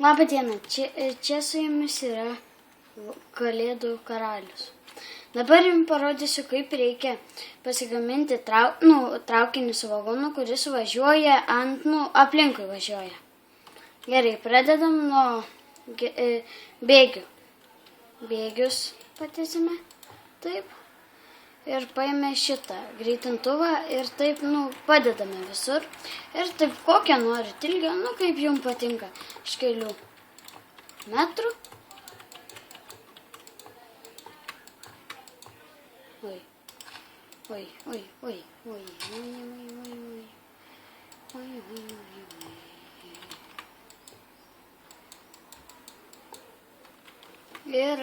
Labą dieną, čia su jumis yra Kalėdų karalius. Dabar jums parodysiu, kaip reikia pasigaminti traukinį su vagonu, kuris važiuoja aplinkui važiuoja. Gerai, pradedam nuo bėgių. Bėgius patiesime, taip. Ir paėmė šitą greitintuvą ir taip, padedame visur. Ir taip, kokią norit ilgio, kaip jums patinka, iš kelių metrų. Ir,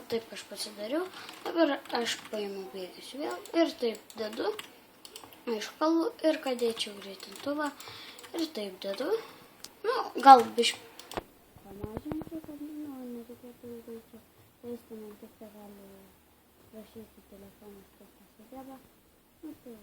taip aš pasidariau, dabar aš paimu bėgius vėl ir taip dedu, iškalu ir kad dėčiau greitintuvą ir taip dedu, gal biškį pamažinti, kad, nereikėtų ilgai čia leisti, man tik tai gali rašyti telefonas, kas pasidėba, tai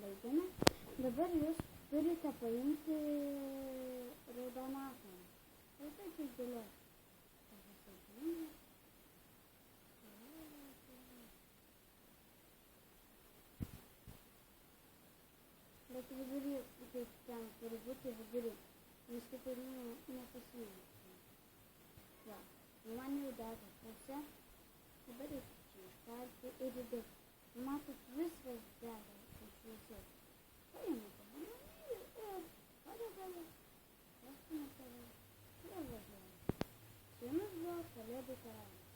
baigėme. Dabar jūs turite paimti raudonakalnį. Ir taip išdėlioti. Bet vidury, kaip ten turi būti vidury. Nes kitaip nepasimėsime. Va, man jau dega pusė. Dabar reikia čia iškalti ir įdėti. Matot, viskas dega. Paimate bananėlį ir padedame, pastumėte ir važiuojame. Su jumis buvo Kalėdų karalius.